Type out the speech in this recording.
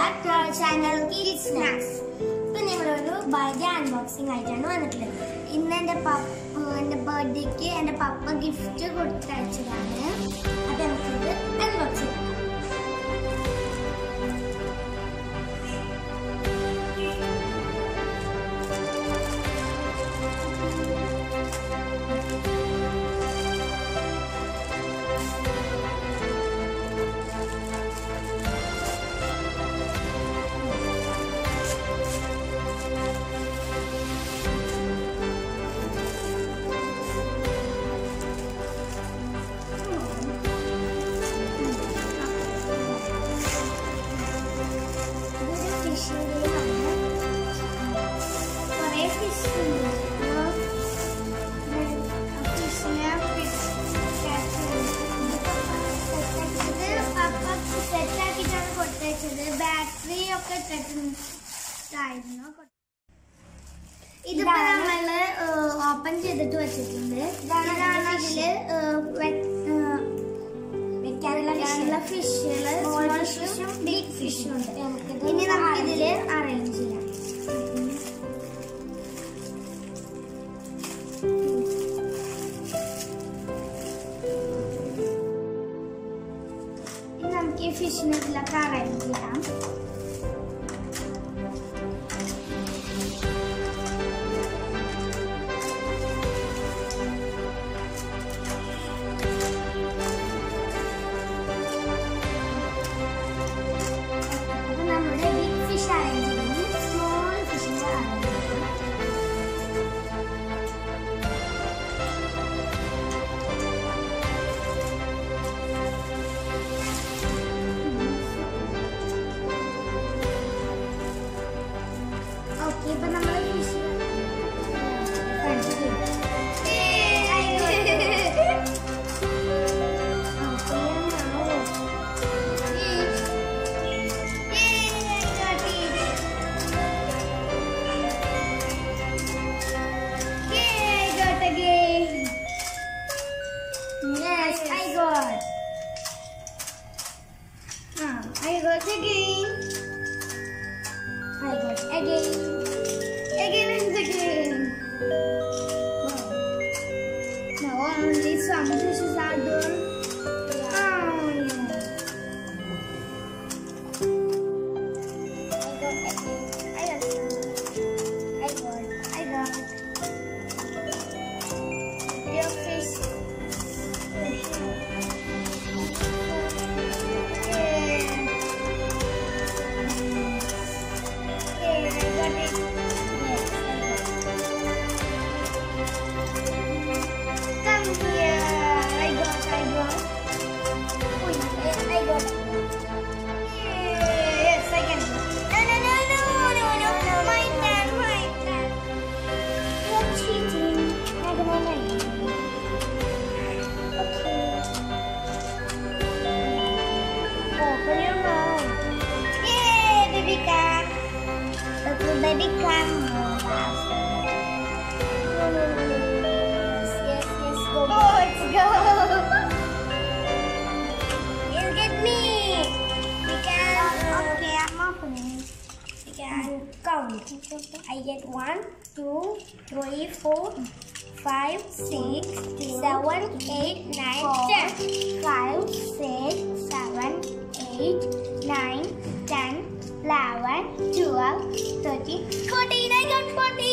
back to our channel Kids Snacks. ഇപ്പൊ നമ്മളൊരു birthday unboxing ആയിട്ടാണ് വന്നിട്ടുള്ളത്. ഇന്ന് എന്റെ ബർത്ത്ഡേക്ക് എന്റെ പപ്പ ഗിഫ്റ്റ് കൊടുത്തയച്ചതാണ്. അപ്പൊ നമുക്കിത് അൺബോക്സ് ചെയ്യാം. ബാറ്ററി ഒക്കെ ഇട്ടിട്ടുണ്ടായിരുന്നു. ഇതിപ്പോ നമ്മള് ഓപ്പൺ ചെയ്തിട്ട് വെച്ചിട്ടുണ്ട്. ഇതാണ് ഇതില് വെക്കാനുള്ള ഫിഷുകള്, സ്മോൾ ഫിഷും ബിഗ് ഫിഷും ഉണ്ട്. ഇനി നമുക്ക് ഇതില് അറേഞ്ച് ചെയ്യാം. നമുക്ക് ഈ ഫിഷിനെ ഇതിലൊക്കെ അറേഞ്ച് ചെയ്യാം. നമ്മുടെ ബിഗ് ഫിഷ് അറേഞ്ച് ചെയ്യുന്നു, സ്മോൾ ഫിഷിനെ അറേഞ്ച് ചെയ്യും. ഇപ്പൊ നമ്മൾ again and again. Now only some fishes are done. I got your fish. Baby clam. Yes, go. Oh, let's go. You get me. We can. Okay, I'm opening. We can count. I get 1, 2, 3, 4, 5, 6, 7, 8, 9, 10. 5, 6, 7, 8, 9, 10. 11, 12, 13, 14. I got 14.